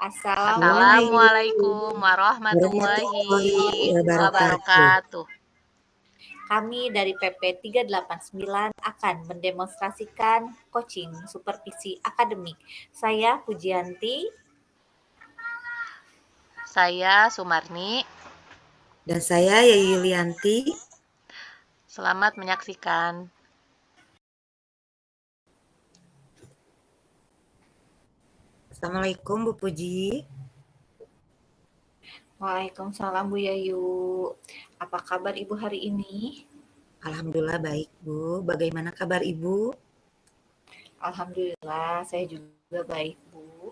Assalamualaikum Assalamualaikum warahmatullahi warahmatullahi wabarakatuh. wabarakatuh. Kami dari PP 389 akan mendemonstrasikan coaching supervisi akademik. Saya Pujianti. Saya Sumarni. Dan saya Yayu Yulianti. Selamat menyaksikan. Assalamualaikum Bu Puji. Waalaikumsalam Bu Yayu. Apa kabar Ibu hari ini? Alhamdulillah baik Bu. Bagaimana kabar Ibu? Alhamdulillah, saya juga baik Bu.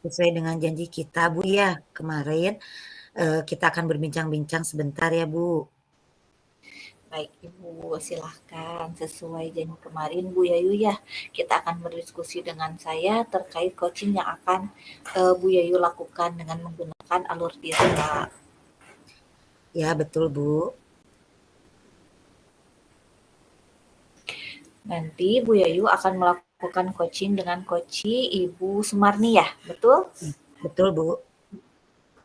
Sesuai dengan janji kita Bu ya, kemarin kita akan berbincang-bincang sebentar ya Bu. Baik Ibu, silahkan sesuai janji kemarin Bu Yayu ya. Kita akan berdiskusi dengan saya terkait coaching yang akan Bu Yayu lakukan dengan menggunakan alur DISCA. Ya betul Bu. Nanti Bu Yayu akan melakukan coaching dengan coachi Ibu Sumarni ya, betul? Betul Bu.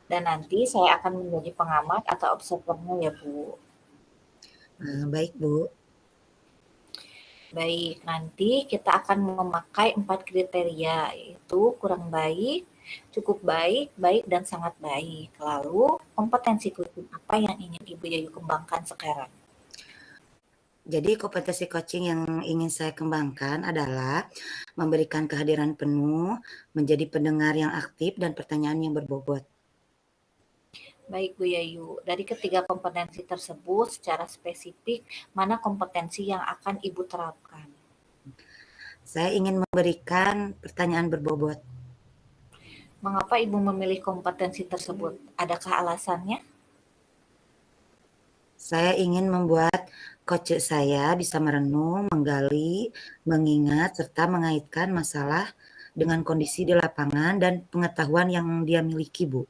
Dan nanti saya akan menjadi pengamat atau observernya ya Bu. Baik Bu. Baik, nanti kita akan memakai 4 kriteria, yaitu kurang baik, cukup baik, baik, dan sangat baik. Lalu, kompetensi coaching apa yang ingin Ibu Yayu kembangkan sekarang? Jadi kompetensi coaching yang ingin saya kembangkan adalah memberikan kehadiran penuh, menjadi pendengar yang aktif, dan pertanyaan yang berbobot. Baik Bu Yayu, dari ketiga kompetensi tersebut secara spesifik, mana kompetensi yang akan Ibu terapkan? Saya ingin memberikan pertanyaan berbobot. Mengapa Ibu memilih kompetensi tersebut? Adakah alasannya? Saya ingin membuat coach saya bisa merenung, menggali, mengingat, serta mengaitkan masalah dengan kondisi di lapangan dan pengetahuan yang dia miliki, Bu.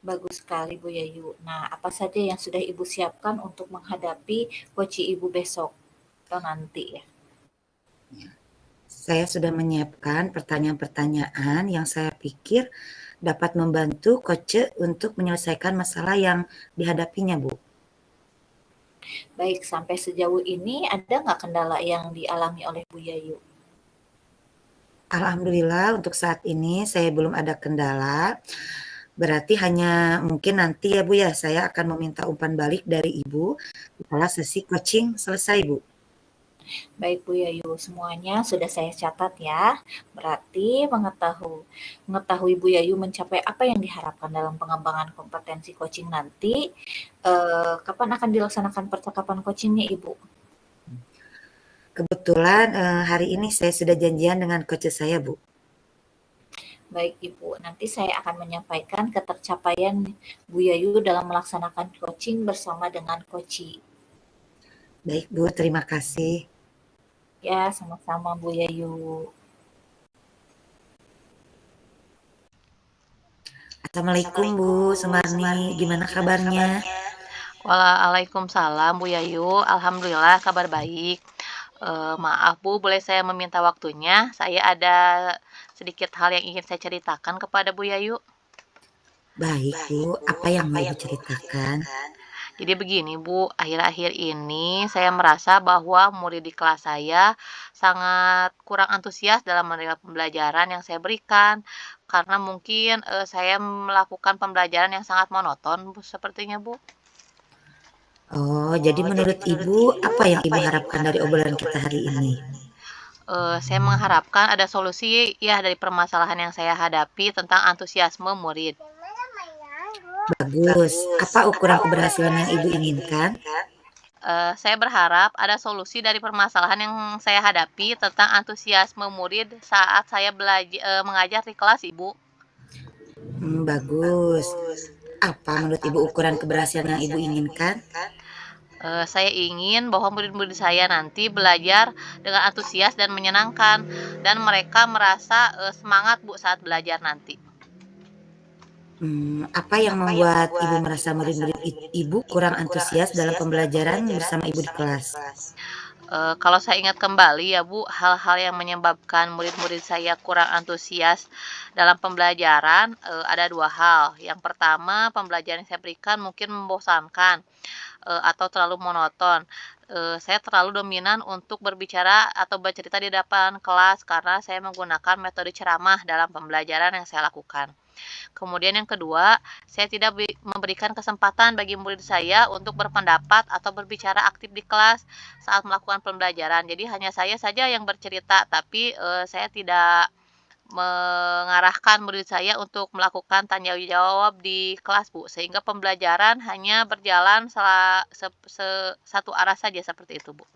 Bagus sekali Bu Yayu. Nah, apa saja yang sudah Ibu siapkan untuk menghadapi coaching Ibu besok atau nanti ya? Saya sudah menyiapkan pertanyaan-pertanyaan yang saya pikir dapat membantu coach untuk menyelesaikan masalah yang dihadapinya, Bu. Baik, sampai sejauh ini ada nggak kendala yang dialami oleh Bu Yayu? Alhamdulillah untuk saat ini saya belum ada kendala. Berarti hanya mungkin nanti ya Bu ya, saya akan meminta umpan balik dari Ibu setelah sesi coaching selesai, Bu. Baik Bu Yayu, semuanya sudah saya catat ya. Berarti mengetahui Bu Yayu mencapai apa yang diharapkan dalam pengembangan kompetensi coaching nanti, kapan akan dilaksanakan percakapan coachingnya Ibu? Kebetulan hari ini saya sudah janjian dengan coach saya, Bu. Baik Ibu, nanti saya akan menyampaikan ketercapaian Bu Yayu dalam melaksanakan coaching bersama dengan coachi. Baik Bu, terima kasih. Ya, sama-sama Bu Yayu. Assalamualaikum Bu Sumarni, gimana kabarnya? Waalaikumsalam Bu Yayu. Alhamdulillah kabar baik. Maaf Bu, boleh saya meminta waktunya? Saya ada sedikit hal yang ingin saya ceritakan kepada Bu Yayu. Baik Bu, apa yang mau Ibu ceritakan? Jadi begini Bu, akhir-akhir ini saya merasa bahwa murid di kelas saya sangat kurang antusias dalam menerima pembelajaran yang saya berikan. Karena mungkin saya melakukan pembelajaran yang sangat monoton Bu, sepertinya Bu. Oh, jadi menurut Ibu, apa yang Ibu harapkan dari obrolan kita hari ini? Saya mengharapkan ada solusi ya dari permasalahan yang saya hadapi tentang antusiasme murid. Bagus, apa ukuran keberhasilan yang Ibu inginkan? Saya berharap ada solusi dari permasalahan yang saya hadapi tentang antusiasme murid saat saya mengajar di kelas, Ibu. Bagus. Apa menurut Ibu ukuran keberhasilan yang Ibu inginkan? Saya ingin bahwa murid-murid saya nanti belajar dengan antusias dan menyenangkan, dan mereka merasa semangat Bu saat belajar nanti. Apa yang membuat Ibu merasa murid-murid Ibu kurang antusias dalam pembelajaran bersama Ibu di kelas? Kalau saya ingat kembali ya Bu, hal-hal yang menyebabkan murid-murid saya kurang antusias dalam pembelajaran, ada 2 hal. Yang pertama, pembelajaran yang saya berikan mungkin membosankan, atau terlalu monoton. Saya terlalu dominan untuk berbicara atau bercerita di depan kelas karena saya menggunakan metode ceramah dalam pembelajaran yang saya lakukan. Kemudian yang kedua, saya tidak memberikan kesempatan bagi murid saya untuk berpendapat atau berbicara aktif di kelas saat melakukan pembelajaran. Jadi hanya saya saja yang bercerita, tapi saya tidak mengarahkan murid saya untuk melakukan tanya jawab di kelas, Bu. Sehingga pembelajaran hanya berjalan satu arah saja seperti itu, Bu.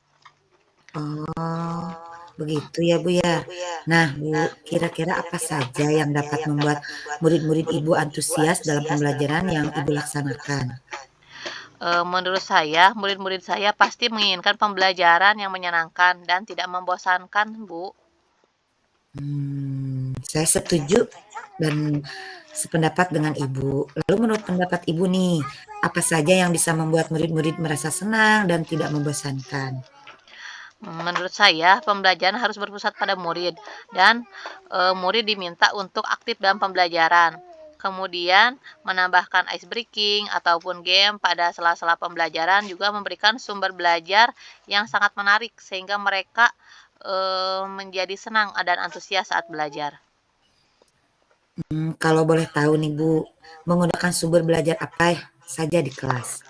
Oh, begitu ya Bu ya. Nah Bu, kira-kira apa saja yang dapat membuat murid-murid Ibu antusias dalam pembelajaran yang Ibu laksanakan? Menurut saya, murid-murid saya pasti menginginkan pembelajaran yang menyenangkan dan tidak membosankan, Bu. Saya setuju dan sependapat dengan Ibu. Lalu menurut pendapat Ibu nih, apa saja yang bisa membuat murid-murid merasa senang dan tidak membosankan? Menurut saya, pembelajaran harus berpusat pada murid dan murid diminta untuk aktif dalam pembelajaran. Kemudian, menambahkan ice breaking ataupun game pada sela-sela pembelajaran juga memberikan sumber belajar yang sangat menarik sehingga mereka menjadi senang dan antusias saat belajar. Kalau boleh tahu nih Bu, menggunakan sumber belajar apa saja di kelas?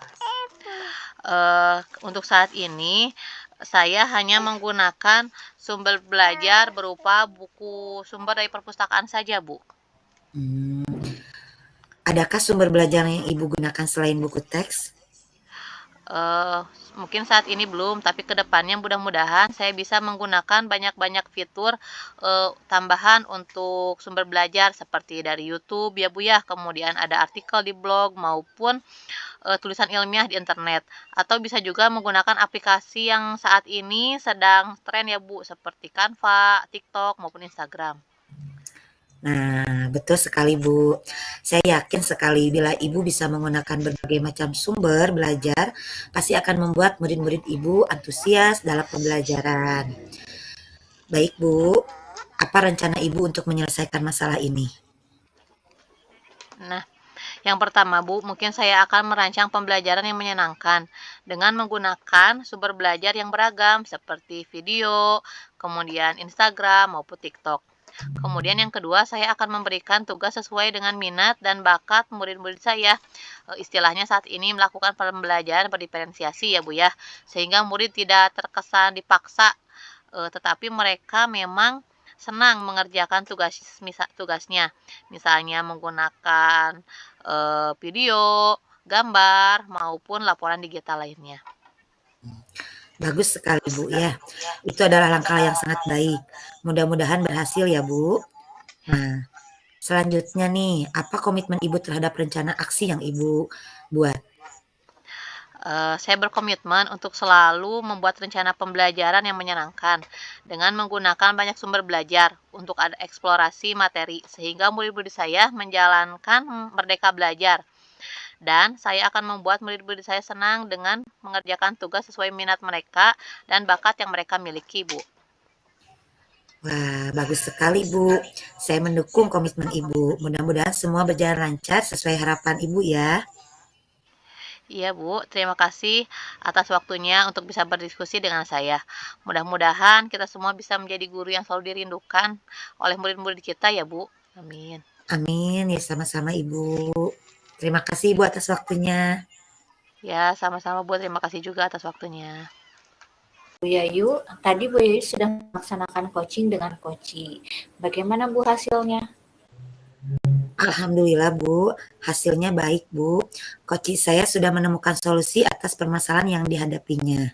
Untuk saat ini, saya hanya menggunakan sumber belajar berupa buku sumber dari perpustakaan saja, Bu. Hmm, Adakah sumber belajar yang Ibu gunakan selain buku teks? Eh, Mungkin saat ini belum, tapi kedepannya mudah-mudahan saya bisa menggunakan banyak-banyak fitur tambahan untuk sumber belajar seperti dari YouTube ya Bu ya, kemudian ada artikel di blog maupun tulisan ilmiah di internet, atau bisa juga menggunakan aplikasi yang saat ini sedang tren ya Bu, seperti Canva, TikTok maupun Instagram. Nah, betul sekali Bu. Saya yakin sekali bila Ibu bisa menggunakan berbagai macam sumber belajar, pasti akan membuat murid-murid Ibu antusias dalam pembelajaran. Baik Bu, apa rencana Ibu untuk menyelesaikan masalah ini? Nah, yang pertama, Bu, mungkin saya akan merancang pembelajaran yang menyenangkan dengan menggunakan sumber belajar yang beragam seperti video, kemudian Instagram maupun TikTok. Kemudian yang kedua, saya akan memberikan tugas sesuai dengan minat dan bakat murid-murid saya. Istilahnya saat ini melakukan pembelajaran berdiferensiasi ya Bu ya, sehingga murid tidak terkesan dipaksa, tetapi mereka memang senang mengerjakan tugasnya. Misalnya menggunakan video, gambar, maupun laporan digital lainnya. Bagus sekali Bu ya. Itu adalah langkah yang sangat baik. Mudah-mudahan berhasil ya Bu. Nah, selanjutnya nih, apa komitmen Ibu terhadap rencana aksi yang Ibu buat? Saya berkomitmen untuk selalu membuat rencana pembelajaran yang menyenangkan dengan menggunakan banyak sumber belajar untuk ada eksplorasi materi sehingga murid-murid saya menjalankan merdeka belajar. Dan saya akan membuat murid-murid saya senang dengan mengerjakan tugas sesuai minat mereka dan bakat yang mereka miliki, Bu. Wah, bagus sekali Bu. Saya mendukung komitmen Ibu. Mudah-mudahan semua berjalan lancar sesuai harapan Ibu ya. Iya, Bu. Terima kasih atas waktunya untuk bisa berdiskusi dengan saya. Mudah-mudahan kita semua bisa menjadi guru yang selalu dirindukan oleh murid-murid kita ya, Bu. Amin. Amin. Ya sama-sama Ibu. Terima kasih Ibu atas waktunya. Ya, sama-sama Bu. Terima kasih juga atas waktunya. Bu Yayu, tadi Bu Yayu sedang melaksanakan coaching dengan Koci. Bagaimana Bu hasilnya? Alhamdulillah Bu, hasilnya baik Bu. Coach saya sudah menemukan solusi atas permasalahan yang dihadapinya.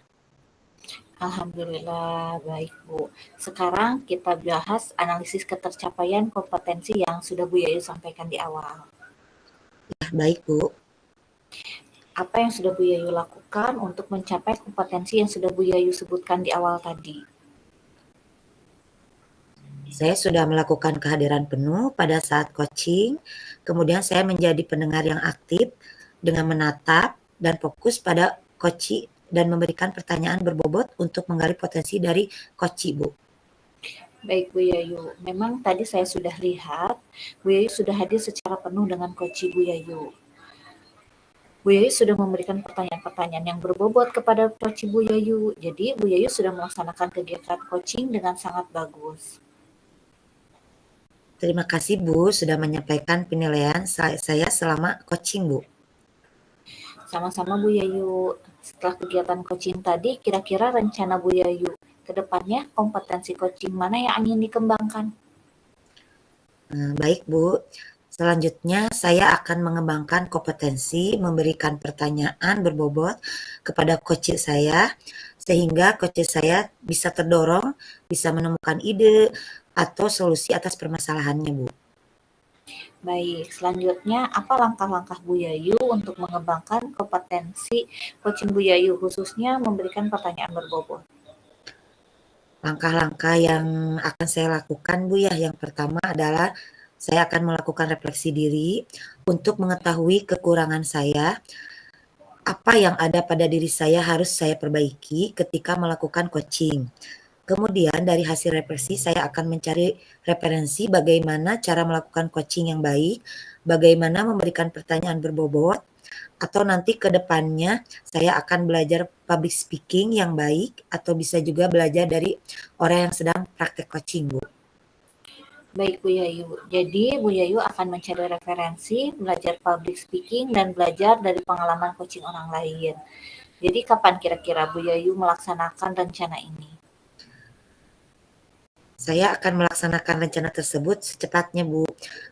Alhamdulillah, baik Bu. Sekarang kita bahas analisis ketercapaian kompetensi yang sudah Bu Yayu sampaikan di awal. Ya, baik Bu. Apa yang sudah Bu Yayu lakukan untuk mencapai kompetensi yang sudah Bu Yayu sebutkan di awal tadi? Saya sudah melakukan kehadiran penuh pada saat coaching, kemudian saya menjadi pendengar yang aktif dengan menatap dan fokus pada dan memberikan pertanyaan berbobot untuk menggali potensi dari Koci, Bu. Baik Bu Yayu, memang tadi saya sudah lihat Bu Yayu sudah hadir secara penuh dengan Koci Bu Yayu. Bu Yayu sudah memberikan pertanyaan-pertanyaan yang berbobot kepada Koci Bu Yayu. Jadi Bu Yayu sudah melaksanakan kegiatan coaching dengan sangat bagus. Terima kasih Bu sudah menyampaikan penilaian saya selama coaching, Bu. Sama-sama Bu Yayu. Setelah kegiatan coaching tadi, kira-kira rencana Bu Yayu ke depannya kompetensi coaching mana yang ingin dikembangkan? Baik Bu, selanjutnya saya akan mengembangkan kompetensi memberikan pertanyaan berbobot kepada coach saya, sehingga coach saya bisa terdorong, bisa menemukan ide atau solusi atas permasalahannya, Bu. Baik, selanjutnya apa langkah-langkah Bu Yayu untuk mengembangkan kompetensi coaching Bu Yayu, khususnya memberikan pertanyaan berbobot? Langkah-langkah yang akan saya lakukan Bu ya, yang pertama adalah saya akan melakukan refleksi diri untuk mengetahui kekurangan saya, apa yang ada pada diri saya harus saya perbaiki ketika melakukan coaching. Kemudian dari hasil refleksi saya akan mencari referensi bagaimana cara melakukan coaching yang baik, bagaimana memberikan pertanyaan berbobot, atau nanti ke depannya saya akan belajar public speaking yang baik atau bisa juga belajar dari orang yang sedang praktek coaching, Bu. Baik Bu Yayu, jadi Bu Yayu akan mencari referensi, belajar public speaking, dan belajar dari pengalaman coaching orang lain. Jadi kapan kira-kira Bu Yayu melaksanakan rencana ini? Saya akan melaksanakan rencana tersebut secepatnya, Bu.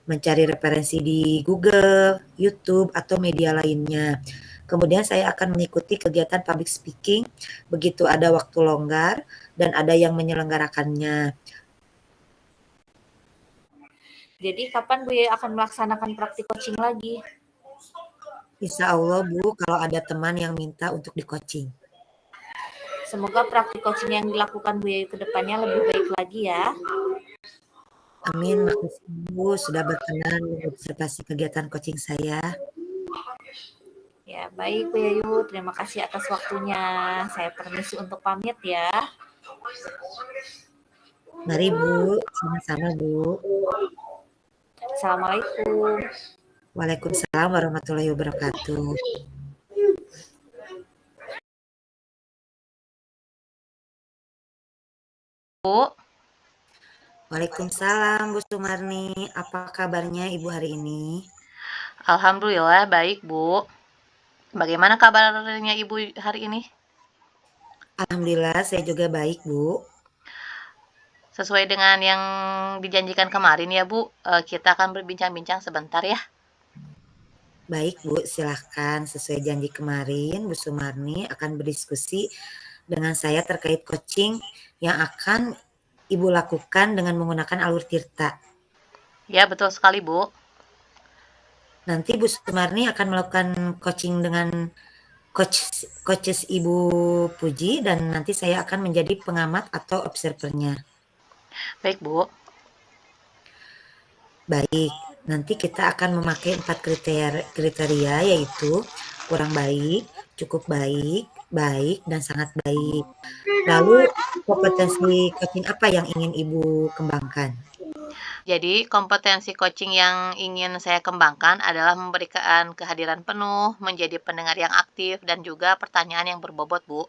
Mencari referensi di Google, YouTube, atau media lainnya. Kemudian saya akan mengikuti kegiatan public speaking begitu ada waktu longgar dan ada yang menyelenggarakannya. Jadi kapan Bu Yayu akan melaksanakan praktik coaching lagi? Insya Allah, Bu, kalau ada teman yang minta untuk di-coaching. Semoga praktik coaching yang dilakukan Bu Yayu ke depannya lebih baik lagi ya. Amin, makasih Bu sudah berkenan mengobservasi kegiatan coaching saya. Ya, baik Bu Yayu, terima kasih atas waktunya. Saya permisi untuk pamit ya. Mari Bu, sama-sama Bu. Assalamualaikum. Waalaikumsalam warahmatullahi wabarakatuh. Bu. Waalaikumsalam Bu Sumarni, apa kabarnya Ibu hari ini? Alhamdulillah baik Bu. Bagaimana kabarnya Ibu hari ini? Alhamdulillah saya juga baik Bu. Sesuai dengan yang dijanjikan kemarin ya Bu, kita akan berbincang-bincang sebentar ya. Baik Bu, silahkan. Sesuai janji kemarin Bu Sumarni akan berdiskusi dengan saya terkait coaching yang akan Ibu lakukan dengan menggunakan alur tirta. Ya betul sekali Bu. Nanti Bu Sumarni akan melakukan coaching dengan coaches Ibu Puji dan nanti saya akan menjadi pengamat atau observernya. Baik Bu. Baik, nanti kita akan memakai 4 kriteria yaitu kurang baik, cukup baik, baik, dan sangat baik. Lalu kompetensi coaching apa yang ingin Ibu kembangkan? Jadi kompetensi coaching yang ingin saya kembangkan adalah memberikan kehadiran penuh, menjadi pendengar yang aktif, dan juga pertanyaan yang berbobot Bu.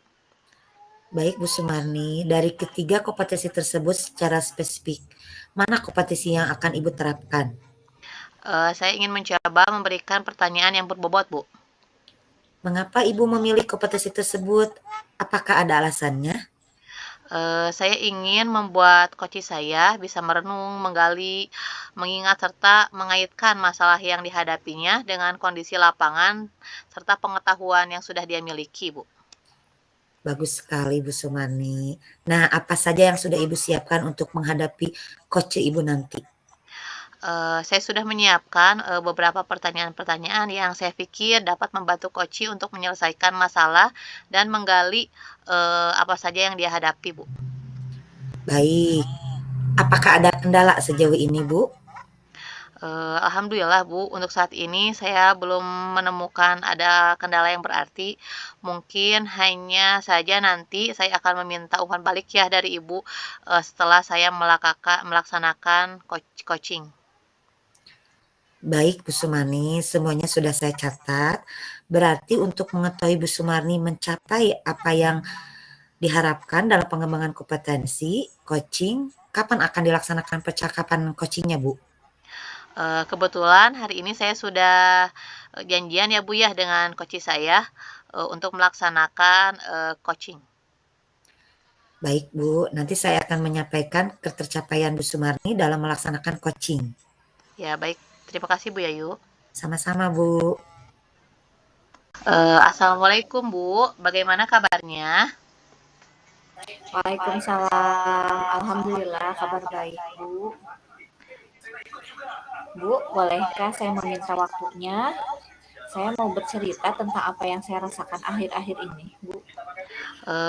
Baik Bu Sumarni, dari ketiga kompetensi tersebut secara spesifik, mana kompetensi yang akan Ibu terapkan? Saya ingin mencoba memberikan pertanyaan yang berbobot Bu. Mengapa Ibu memilih kompetensi tersebut? Apakah ada alasannya? Saya ingin membuat coach saya bisa merenung, menggali, mengingat serta mengaitkan masalah yang dihadapinya dengan kondisi lapangan serta pengetahuan yang sudah dia miliki, Bu. Bagus sekali Bu Sumarni. Nah, apa saja yang sudah Ibu siapkan untuk menghadapi coach Ibu nanti? Saya sudah menyiapkan beberapa pertanyaan-pertanyaan yang saya pikir dapat membantu coach untuk menyelesaikan masalah dan menggali apa saja yang dia hadapi, Bu. Baik. Apakah ada kendala sejauh ini, Bu? Alhamdulillah Bu, untuk saat ini saya belum menemukan ada kendala yang berarti. Mungkin hanya saja nanti saya akan meminta umpan balik ya dari Ibu, setelah saya melaksanakan coaching. Baik, Bu Sumarni, semuanya sudah saya catat. Berarti untuk mengetahui Bu Sumarni mencapai apa yang diharapkan dalam pengembangan kompetensi coaching, kapan akan dilaksanakan percakapan coachingnya, Bu? Kebetulan hari ini saya sudah janjian ya Bu ya dengan coach saya untuk melaksanakan coaching. Baik, Bu. Nanti saya akan menyampaikan ketercapaian Bu Sumarni dalam melaksanakan coaching. Ya baik, terima kasih Bu Yayu. Sama-sama, Bu. Assalamualaikum Bu, bagaimana kabarnya? Waalaikumsalam. Alhamdulillah kabar baik, Bu. Bu, bolehkah saya meminta waktunya? Saya mau bercerita tentang apa yang saya rasakan akhir-akhir ini, Bu.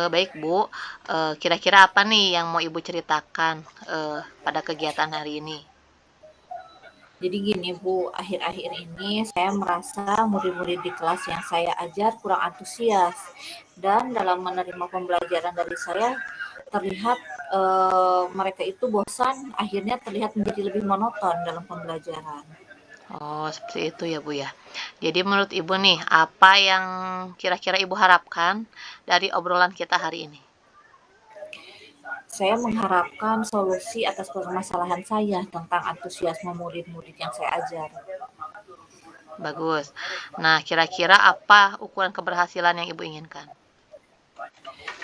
Baik Bu, kira-kira apa nih yang mau Ibu ceritakan pada kegiatan hari ini? Jadi gini Bu, akhir-akhir ini saya merasa murid-murid di kelas yang saya ajar kurang antusias dan dalam menerima pembelajaran dari saya terlihat mereka itu bosan, akhirnya terlihat menjadi lebih monoton dalam pembelajaran. Oh, seperti itu ya Bu ya. Jadi menurut Ibu nih, apa yang kira-kira Ibu harapkan dari obrolan kita hari ini? Saya mengharapkan solusi atas permasalahan saya tentang antusiasme murid-murid yang saya ajar. Bagus. Nah, kira-kira apa ukuran keberhasilan yang Ibu inginkan?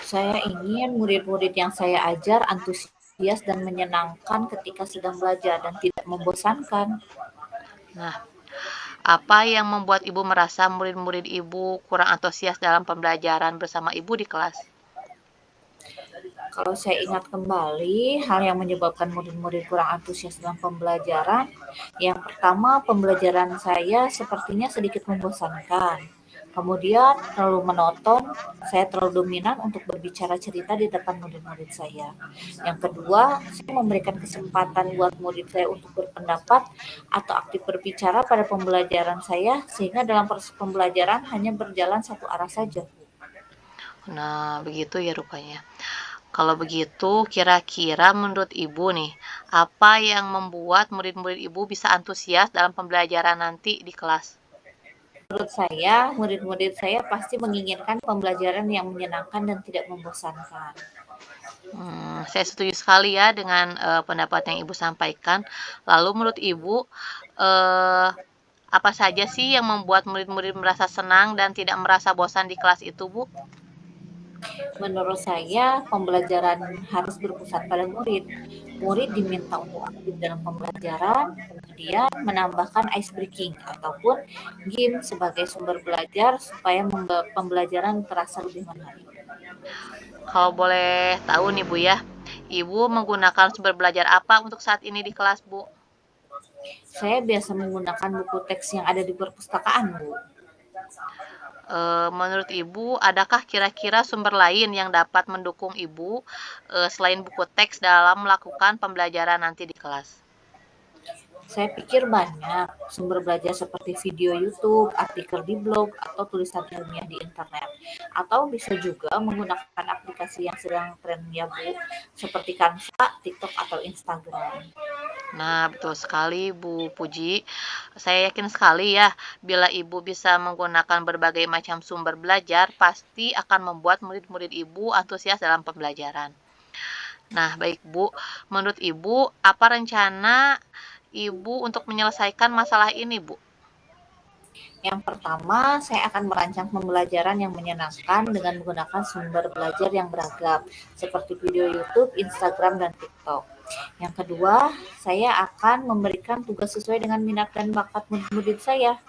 Saya ingin murid-murid yang saya ajar antusias dan menyenangkan ketika sedang belajar dan tidak membosankan. Nah, apa yang membuat Ibu merasa murid-murid Ibu kurang antusias dalam pembelajaran bersama Ibu di kelas? Kalau saya ingat kembali, hal yang menyebabkan murid-murid kurang antusias dalam pembelajaran, yang pertama pembelajaran saya sepertinya sedikit membosankan. Kemudian terlalu monoton, saya terlalu dominan untuk berbicara cerita di depan murid-murid saya. Yang kedua, saya memberikan kesempatan buat murid saya untuk berpendapat atau aktif berbicara pada pembelajaran saya, sehingga dalam proses pembelajaran hanya berjalan satu arah saja. Nah, begitu ya rupanya. Kalau begitu, kira-kira menurut Ibu nih, apa yang membuat murid-murid Ibu bisa antusias dalam pembelajaran nanti di kelas? Menurut saya, murid-murid saya pasti menginginkan pembelajaran yang menyenangkan dan tidak membosankan. Saya setuju sekali ya dengan pendapat yang Ibu sampaikan. Lalu menurut Ibu, eh, apa saja sih yang membuat murid-murid merasa senang dan tidak merasa bosan di kelas itu, Bu? Menurut saya, pembelajaran harus berpusat pada murid. Murid diminta untuk aktif dalam pembelajaran, kemudian menambahkan ice breaking ataupun game sebagai sumber belajar supaya pembelajaran terasa lebih menarik. Kalau boleh tahu nih Bu ya, Ibu menggunakan sumber belajar apa untuk saat ini di kelas, Bu? Saya biasa menggunakan buku teks yang ada di perpustakaan, Bu. Menurut Ibu, adakah kira-kira sumber lain yang dapat mendukung Ibu selain buku teks dalam melakukan pembelajaran nanti di kelas? Saya pikir banyak sumber belajar seperti video YouTube, artikel di blog, atau tulisan ilmiah di internet. Atau bisa juga menggunakan aplikasi yang sedang tren ya Bu, seperti Canva, TikTok, atau Instagram. Nah, betul sekali Bu Puji. Saya yakin sekali ya, bila Ibu bisa menggunakan berbagai macam sumber belajar, pasti akan membuat murid-murid Ibu antusias dalam pembelajaran. Nah, baik Bu, menurut Ibu, apa rencana Ibu untuk menyelesaikan masalah ini, Bu? Yang pertama, saya akan merancang pembelajaran yang menyenangkan dengan menggunakan sumber belajar yang beragam, seperti video YouTube, Instagram, dan TikTok. Yang kedua, saya akan memberikan tugas sesuai dengan minat dan bakat murid-murid saya.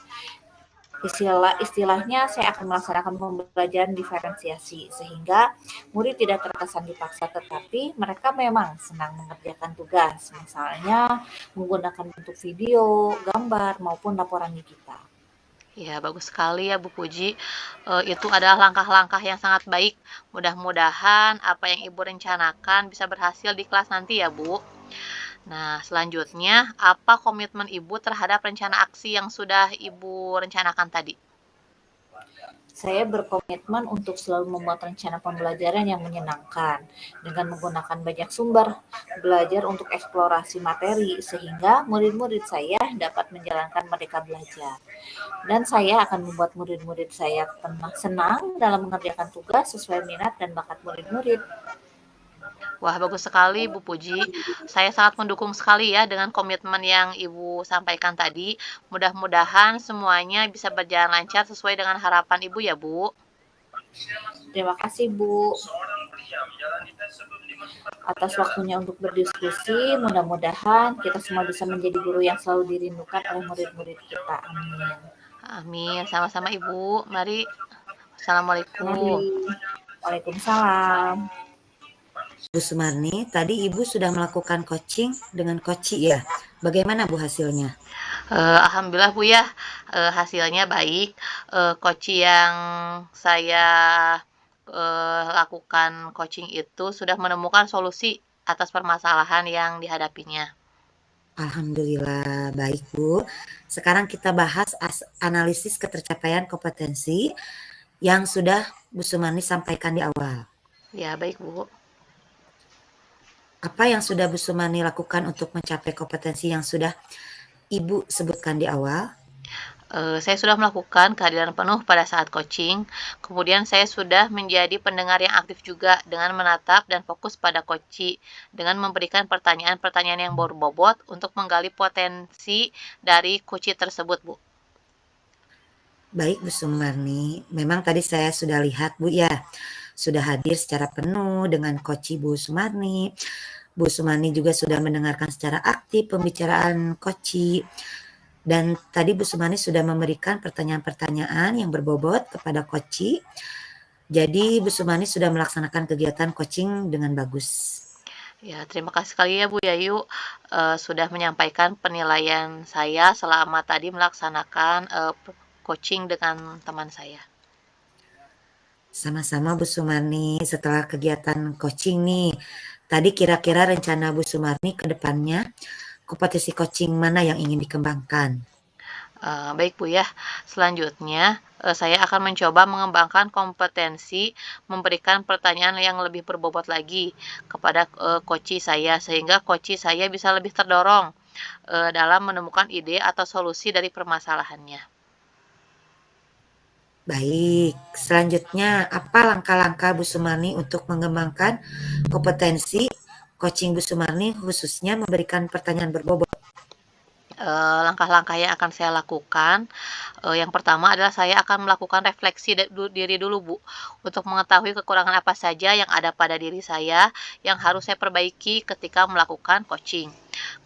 Istilahnya saya akan melaksanakan pembelajaran diferensiasi sehingga murid tidak terkesan dipaksa tetapi mereka memang senang mengerjakan tugas, misalnya menggunakan bentuk video, gambar maupun laporan digital. Ya, bagus sekali ya Bu Puji. Itu adalah langkah-langkah yang sangat baik. Mudah-mudahan apa yang Ibu rencanakan bisa berhasil di kelas nanti ya Bu. Nah, selanjutnya, apa komitmen Ibu terhadap rencana aksi yang sudah Ibu rencanakan tadi? Saya berkomitmen untuk selalu membuat rencana pembelajaran yang menyenangkan dengan menggunakan banyak sumber belajar untuk eksplorasi materi sehingga murid-murid saya dapat menjalankan merdeka belajar. Dan saya akan membuat murid-murid saya senang dalam mengerjakan tugas sesuai minat dan bakat murid-murid. Wah, bagus sekali Bu Puji. Saya sangat mendukung sekali ya dengan komitmen yang Ibu sampaikan tadi. Mudah-mudahan semuanya bisa berjalan lancar sesuai dengan harapan Ibu ya, Bu. Terima kasih Bu atas waktunya untuk berdiskusi. Mudah-mudahan kita semua bisa menjadi guru yang selalu dirindukan oleh murid-murid kita. Amin. Amin. Sama-sama Ibu. Mari. Assalamualaikum. Mari. Waalaikumsalam. Bu Sumarni, tadi Ibu sudah melakukan coaching dengan Koci ya. Bagaimana Bu hasilnya? Alhamdulillah Bu ya, hasilnya baik. Coaching yang saya lakukan coaching itu sudah menemukan solusi atas permasalahan yang dihadapinya. Alhamdulillah, baik Bu. Sekarang kita bahas analisis ketercapaian kompetensi yang sudah Bu Sumarni sampaikan di awal. Ya, baik Bu. Apa yang sudah Bu Sumarni lakukan untuk mencapai kompetensi yang sudah Ibu sebutkan di awal? Saya sudah melakukan kehadiran penuh pada saat coaching. Kemudian saya sudah menjadi pendengar yang aktif juga dengan menatap dan fokus pada coaching dengan memberikan pertanyaan-pertanyaan yang berbobot untuk menggali potensi dari coaching tersebut, Bu. Baik Bu Sumarni, memang tadi saya sudah lihat Bu ya, sudah hadir secara penuh dengan Koci Bu Sumarni. Bu Sumarni juga sudah mendengarkan secara aktif pembicaraan Koci. Dan tadi Bu Sumarni sudah memberikan pertanyaan-pertanyaan yang berbobot kepada Koci. Jadi Bu Sumarni sudah melaksanakan kegiatan coaching dengan bagus. Ya, terima kasih sekali ya Bu Yayu sudah menyampaikan penilaian saya selama tadi melaksanakan coaching dengan teman saya. Sama-sama Bu Sumarni, setelah kegiatan coaching nih, tadi kira-kira rencana Bu Sumarni ke depannya, kompetisi coaching mana yang ingin dikembangkan? Baik Bu ya, selanjutnya saya akan mencoba mengembangkan kompetensi memberikan pertanyaan yang lebih berbobot lagi kepada coach saya sehingga coach saya bisa lebih terdorong dalam menemukan ide atau solusi dari permasalahannya. Baik, selanjutnya apa langkah-langkah Bu Sumarni untuk mengembangkan kompetensi coaching Bu Sumarni khususnya memberikan pertanyaan berbobot? Langkah-langkah yang akan saya lakukan, yang pertama adalah saya akan melakukan refleksi diri dulu Bu, untuk mengetahui kekurangan apa saja yang ada pada diri saya yang harus saya perbaiki ketika melakukan coaching.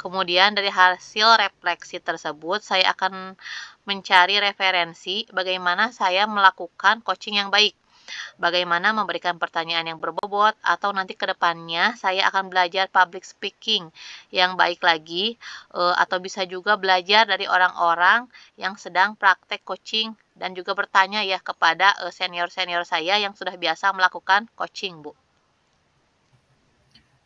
Kemudian dari hasil refleksi tersebut, saya akan mencari referensi bagaimana saya melakukan coaching yang baik. Bagaimana memberikan pertanyaan yang berbobot atau nanti ke depannya saya akan belajar public speaking yang baik lagi atau bisa juga belajar dari orang-orang yang sedang praktek coaching dan juga bertanya ya kepada senior-senior saya yang sudah biasa melakukan coaching, Bu.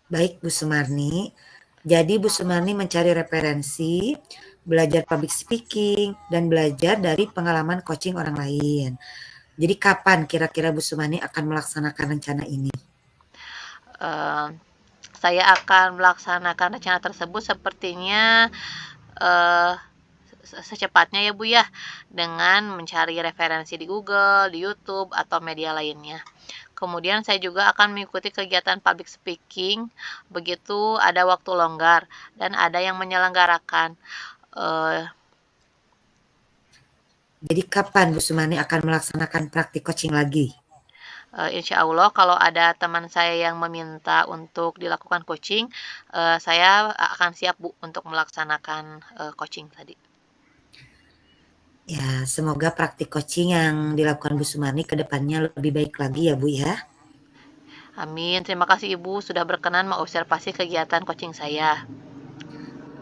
Baik Bu Sumarni, jadi Bu Sumarni mencari referensi, belajar public speaking, dan belajar dari pengalaman coaching orang lain. Jadi kapan kira-kira Bu Sumarni akan melaksanakan rencana ini? Saya akan melaksanakan rencana tersebut sepertinya secepatnya ya Bu ya, dengan mencari referensi di Google, di YouTube, atau media lainnya. Kemudian saya juga akan mengikuti kegiatan public speaking begitu ada waktu longgar dan ada yang menyelenggarakan. Jadi kapan Bu Sumarni akan melaksanakan praktik coaching lagi? Insya Allah kalau ada teman saya yang meminta untuk dilakukan coaching, saya akan siap Bu untuk melaksanakan coaching tadi. Ya, semoga praktik coaching yang dilakukan Bu Sumarni ke depannya lebih baik lagi ya Bu ya. Amin. Terima kasih Ibu sudah berkenan mengobservasi kegiatan coaching saya.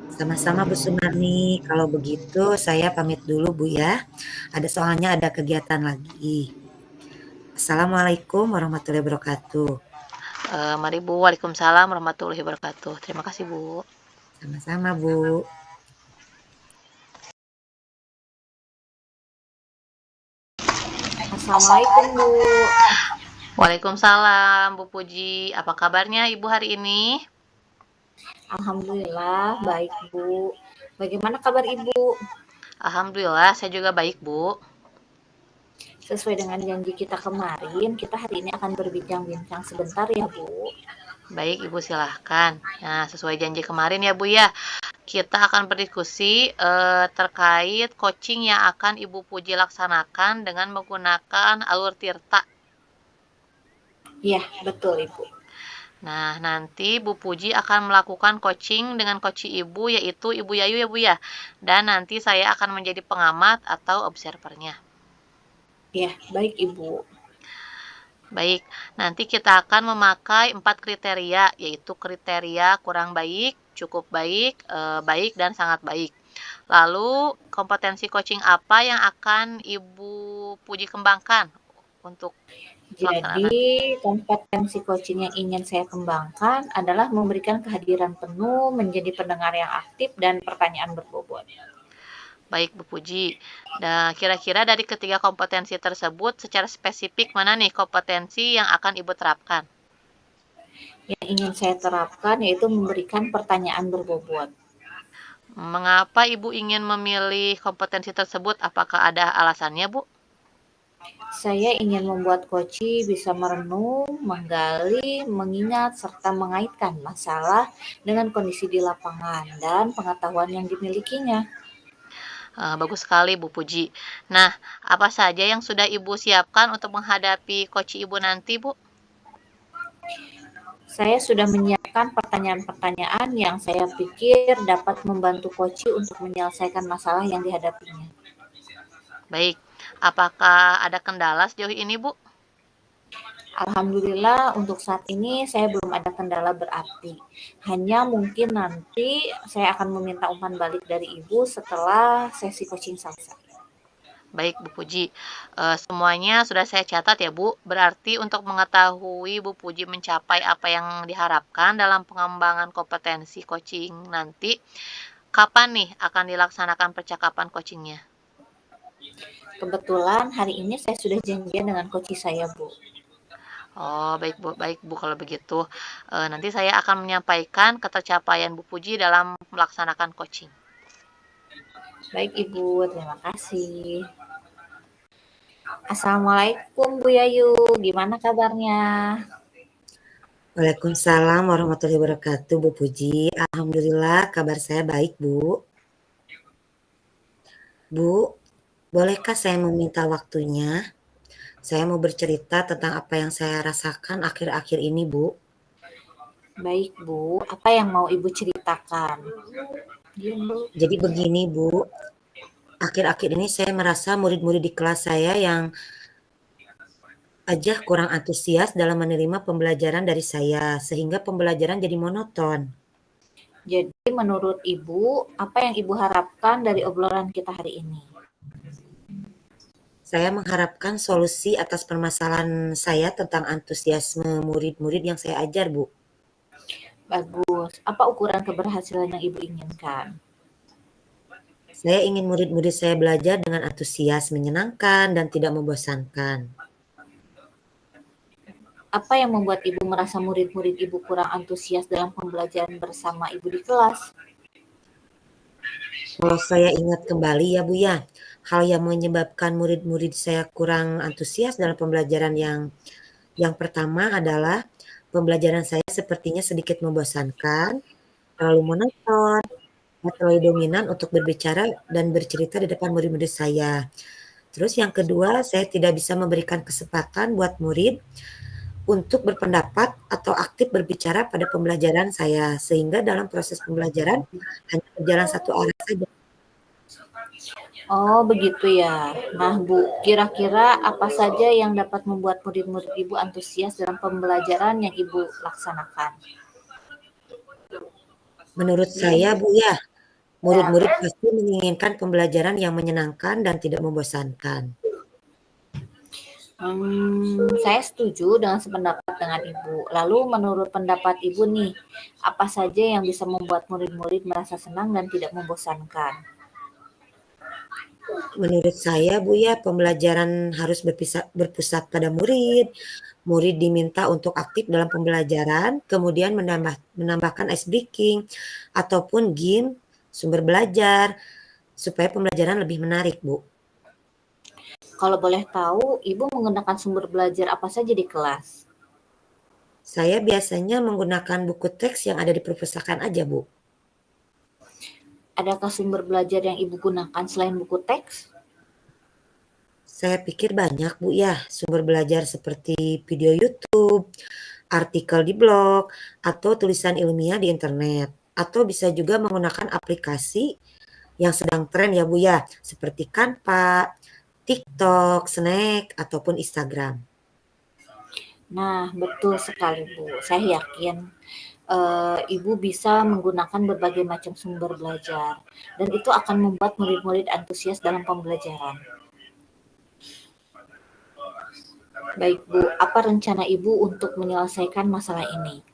Sama-sama Bu Sumarni, kalau begitu saya pamit dulu Bu ya. Soalnya ada kegiatan lagi. Assalamualaikum warahmatullahi wabarakatuh. Mari Bu, waalaikumsalam warahmatullahi wabarakatuh. Terima kasih Bu. Sama-sama, Bu. Assalamualaikum, Bu. Waalaikumsalam, Bu Puji. Apa kabarnya Ibu hari ini? Alhamdulillah, baik, Bu. Bagaimana kabar Ibu? Alhamdulillah, saya juga baik, Bu. Sesuai dengan janji kita kemarin, kita hari ini akan berbincang-bincang sebentar ya, Bu. Baik, Ibu silahkan. Nah, sesuai janji kemarin ya, Bu ya. Kita akan berdiskusi terkait coaching yang akan Ibu Puji laksanakan dengan menggunakan alur tirta. Iya, betul, Ibu. Nah, nanti Bu Puji akan melakukan coaching dengan coach Ibu, yaitu Ibu Yayu ya, Bu ya. Dan nanti saya akan menjadi pengamat atau observernya. Iya, baik, Ibu. Baik, nanti kita akan memakai 4 kriteria, yaitu kriteria kurang baik, cukup baik, baik, dan sangat baik. Lalu, kompetensi coaching apa yang akan Ibu Puji kembangkan untuk pelaksanaan? Jadi, kompetensi coaching yang ingin saya kembangkan adalah memberikan kehadiran penuh, menjadi pendengar yang aktif, dan pertanyaan berbobot. Baik, Bu Puji. Nah, kira-kira dari ketiga kompetensi tersebut, secara spesifik mana nih kompetensi yang akan Ibu terapkan? Yang ingin saya terapkan yaitu memberikan pertanyaan berbobot. Mengapa Ibu ingin memilih kompetensi tersebut? Apakah ada alasannya, Bu? Saya ingin membuat coach bisa merenung, menggali, mengingat, serta mengaitkan masalah dengan kondisi di lapangan dan pengetahuan yang dimilikinya. Bagus sekali, Bu Puji. Nah, apa saja yang sudah Ibu siapkan untuk menghadapi coach Ibu nanti, Bu? Saya sudah menyiapkan pertanyaan-pertanyaan yang saya pikir dapat membantu coach untuk menyelesaikan masalah yang dihadapinya. Baik, apakah ada kendala sejauh ini, Bu? Alhamdulillah untuk saat ini saya belum ada kendala berarti. Hanya mungkin nanti saya akan meminta umpan balik dari Ibu setelah sesi coaching selesai. Baik, Bu Puji. Semuanya sudah saya catat ya, Bu. Berarti untuk mengetahui Bu Puji mencapai apa yang diharapkan dalam pengembangan kompetensi coaching nanti, kapan nih akan dilaksanakan percakapan coachingnya? Kebetulan hari ini saya sudah janjian dengan coach saya, Bu. Oh, baik Bu kalau begitu. Nanti saya akan menyampaikan ketercapaian Bu Puji dalam melaksanakan coaching. Baik Ibu, terima kasih. Assalamualaikum Bu Yayu, gimana kabarnya? Waalaikumsalam warahmatullahi wabarakatuh, Bu Puji. Alhamdulillah kabar saya baik, Bu. Bu, bolehkah saya meminta waktunya? Saya mau bercerita tentang apa yang saya rasakan akhir-akhir ini, Bu. Baik Bu, apa yang mau Ibu ceritakan? Jadi begini, Bu. Akhir-akhir ini saya merasa murid-murid di kelas saya yang aja kurang antusias dalam menerima pembelajaran dari saya, sehingga pembelajaran jadi monoton. Jadi menurut Ibu, apa yang Ibu harapkan dari obrolan kita hari ini? Saya mengharapkan solusi atas permasalahan saya tentang antusiasme murid-murid yang saya ajar, Bu. Bagus, apa ukuran keberhasilan yang Ibu inginkan? Saya ingin murid-murid saya belajar dengan antusias, menyenangkan, dan tidak membosankan. Apa yang membuat Ibu merasa murid-murid Ibu kurang antusias dalam pembelajaran bersama Ibu di kelas? Kalau saya ingat kembali ya Bu ya, hal yang menyebabkan murid-murid saya kurang antusias dalam pembelajaran yang pertama adalah pembelajaran saya sepertinya sedikit membosankan, terlalu monoton, terlalu dominan untuk berbicara dan bercerita di depan murid-murid saya. Terus yang kedua, saya tidak bisa memberikan kesempatan buat murid untuk berpendapat atau aktif berbicara pada pembelajaran saya, sehingga dalam proses pembelajaran hanya berjalan satu arah saja. Oh, begitu ya. Nah, Bu, kira-kira apa saja yang dapat membuat murid-murid Ibu antusias dalam pembelajaran yang Ibu laksanakan? Menurut saya, Bu ya, murid-murid pasti menginginkan pembelajaran yang menyenangkan dan tidak membosankan. Saya setuju dengan sependapat dengan Ibu. Lalu menurut pendapat Ibu nih, apa saja yang bisa membuat murid-murid merasa senang dan tidak membosankan? Menurut saya Bu ya, pembelajaran harus berpusat pada murid. Murid diminta untuk aktif dalam pembelajaran, kemudian menambahkan ice breaking ataupun game sumber belajar supaya pembelajaran lebih menarik, Bu. Kalau boleh tahu, Ibu menggunakan sumber belajar apa saja di kelas? Saya biasanya menggunakan buku teks yang ada di perpustakaan aja, Bu. Adakah sumber belajar yang Ibu gunakan selain buku teks? Saya pikir banyak, Bu ya, sumber belajar seperti video YouTube, artikel di blog, atau tulisan ilmiah di internet. Atau bisa juga menggunakan aplikasi yang sedang tren ya Bu ya, seperti Canva, TikTok, Snack, ataupun Instagram. Nah, betul sekali Bu. Saya yakin Ibu bisa menggunakan berbagai macam sumber belajar dan itu akan membuat murid-murid antusias dalam pembelajaran. Baik Bu, apa rencana Ibu untuk menyelesaikan masalah ini?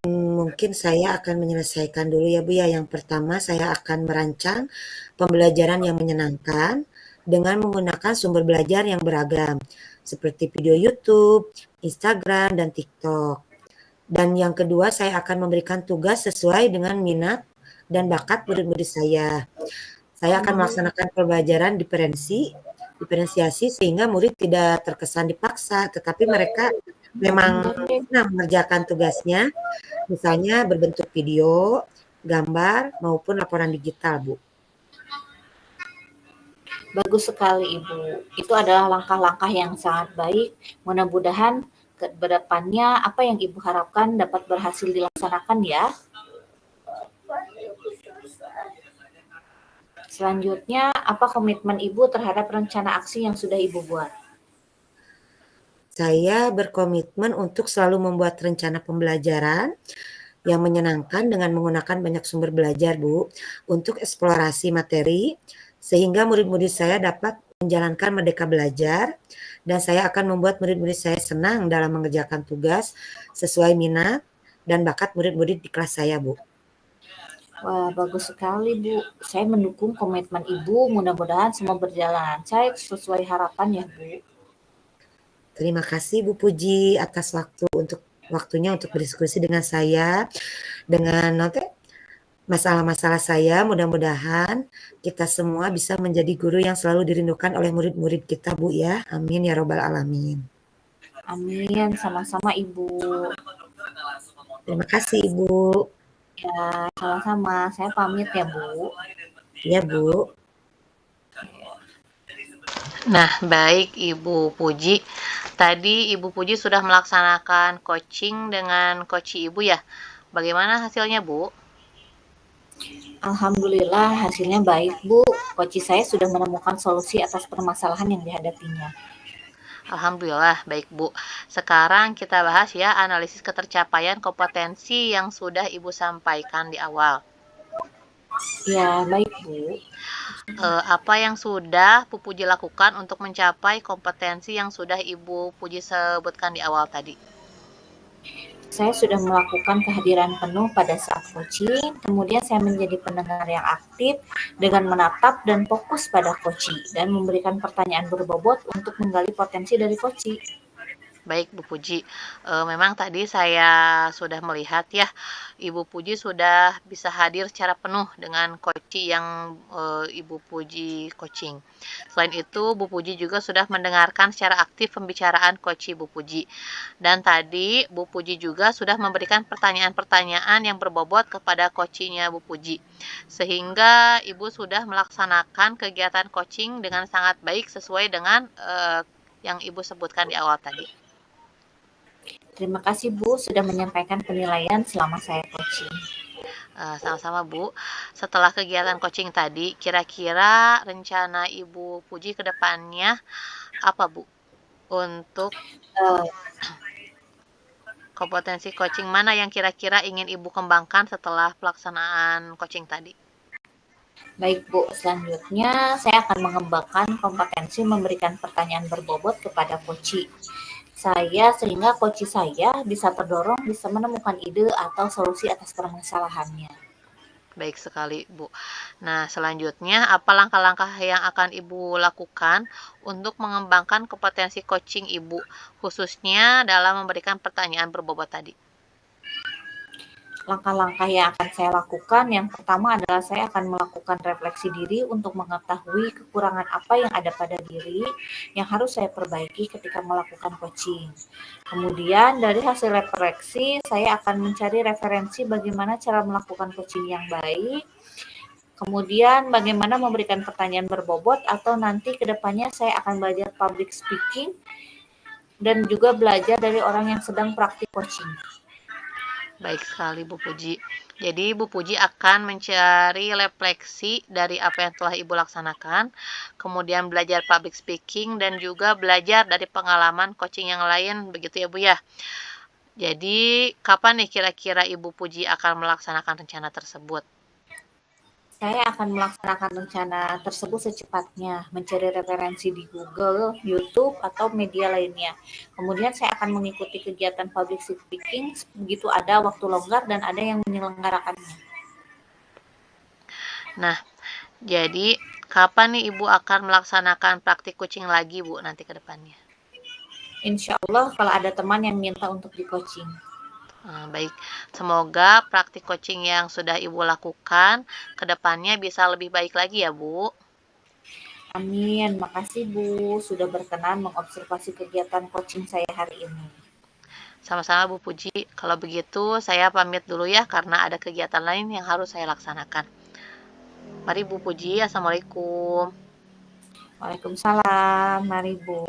Mungkin saya akan menyelesaikan dulu ya Bu ya. Yang pertama saya akan merancang pembelajaran yang menyenangkan dengan menggunakan sumber belajar yang beragam seperti video YouTube, Instagram, dan TikTok. Dan yang kedua saya akan memberikan tugas sesuai dengan minat dan bakat murid-murid saya. Saya akan melaksanakan pembelajaran diferensiasi sehingga murid tidak terkesan dipaksa, tetapi mereka memang senang mengerjakan tugasnya, misalnya berbentuk video, gambar, maupun laporan digital, Bu. Bagus sekali Ibu. Itu adalah langkah-langkah yang sangat baik. Mudah-mudahan ke depannya apa yang Ibu harapkan dapat berhasil dilaksanakan ya. Selanjutnya, apa komitmen Ibu terhadap rencana aksi yang sudah Ibu buat? Saya berkomitmen untuk selalu membuat rencana pembelajaran yang menyenangkan dengan menggunakan banyak sumber belajar, Bu, untuk eksplorasi materi, sehingga murid-murid saya dapat menjalankan merdeka belajar, dan saya akan membuat murid-murid saya senang dalam mengerjakan tugas sesuai minat dan bakat murid-murid di kelas saya, Bu. Wah, bagus sekali Bu. Saya mendukung komitmen Ibu. Mudah-mudahan semua berjalan lancar sesuai harapan ya Bu. Terima kasih Bu Puji atas waktunya untuk berdiskusi dengan saya dengan masalah-masalah saya. Mudah-mudahan kita semua bisa menjadi guru yang selalu dirindukan oleh murid-murid kita Bu ya. Amin ya robbal alamin. Amin, sama-sama Ibu. Terima kasih Ibu. Ya, sama-sama. Saya pamit ya Bu. Ya Bu. Nah, baik Ibu Puji. Tadi Ibu Puji sudah melaksanakan coaching dengan coach Ibu ya. Bagaimana hasilnya, Bu? Alhamdulillah hasilnya baik Bu. Coach saya sudah menemukan solusi atas permasalahan yang dihadapinya. Alhamdulillah, baik Bu. Sekarang kita bahas ya analisis ketercapaian kompetensi yang sudah Ibu sampaikan di awal. Ya, baik Bu. Apa yang sudah Bu Puji lakukan untuk mencapai kompetensi yang sudah Ibu Puji sebutkan di awal tadi? Saya sudah melakukan kehadiran penuh pada saat coaching, kemudian saya menjadi pendengar yang aktif dengan menatap dan fokus pada coaching dan memberikan pertanyaan berbobot untuk menggali potensi dari coaching. Baik Bu Puji, memang tadi saya sudah melihat ya, Ibu Puji sudah bisa hadir secara penuh dengan coaching yang Ibu Puji coaching. Selain itu, Bu Puji juga sudah mendengarkan secara aktif pembicaraan coaching Bu Puji. Dan tadi Bu Puji juga sudah memberikan pertanyaan-pertanyaan yang berbobot kepada coachingnya Bu Puji. Sehingga Ibu sudah melaksanakan kegiatan coaching dengan sangat baik sesuai dengan yang Ibu sebutkan di awal tadi. Terima kasih Bu sudah menyampaikan penilaian selama saya coaching. Sama-sama Bu. Setelah kegiatan coaching tadi, kira-kira rencana Ibu Puji ke depannya apa Bu? Untuk kompetensi coaching mana yang kira-kira ingin Ibu kembangkan setelah pelaksanaan coaching tadi? Baik Bu, selanjutnya saya akan mengembangkan kompetensi memberikan pertanyaan berbobot kepada koci. Sehingga koci saya bisa terdorong bisa menemukan ide atau solusi atas permasalahannya. Baik sekali, Bu. Nah, selanjutnya apa langkah-langkah yang akan Ibu lakukan untuk mengembangkan kompetensi coaching Ibu, khususnya dalam memberikan pertanyaan berbobot tadi? Langkah-langkah yang akan saya lakukan, yang pertama adalah saya akan melakukan refleksi diri untuk mengetahui kekurangan apa yang ada pada diri yang harus saya perbaiki ketika melakukan coaching. Kemudian dari hasil refleksi, saya akan mencari referensi bagaimana cara melakukan coaching yang baik. Kemudian bagaimana memberikan pertanyaan berbobot atau nanti ke depannya saya akan belajar public speaking dan juga belajar dari orang yang sedang praktik coaching. Baik sekali Bu Puji. Jadi Bu Puji akan mencari refleksi dari apa yang telah Ibu laksanakan, kemudian belajar public speaking dan juga belajar dari pengalaman coaching yang lain, begitu ya Bu ya. Jadi kapan nih kira-kira Ibu Puji akan melaksanakan rencana tersebut? Saya akan melaksanakan rencana tersebut secepatnya, mencari referensi di Google, YouTube, atau media lainnya. Kemudian saya akan mengikuti kegiatan public speaking begitu ada waktu longgar dan ada yang menyelenggarakannya. Nah, jadi kapan nih Ibu akan melaksanakan praktik coaching lagi Bu nanti ke depannya? Insya Allah kalau ada teman yang minta untuk di-coaching. Baik, semoga praktik coaching yang sudah Ibu lakukan ke depannya bisa lebih baik lagi ya Bu. Amin, makasih Bu sudah berkenan mengobservasi kegiatan coaching saya hari ini. Sama-sama Bu Puji, kalau begitu saya pamit dulu ya karena ada kegiatan lain yang harus saya laksanakan. Mari Bu Puji, Assalamualaikum. Waalaikumsalam, mari Bu.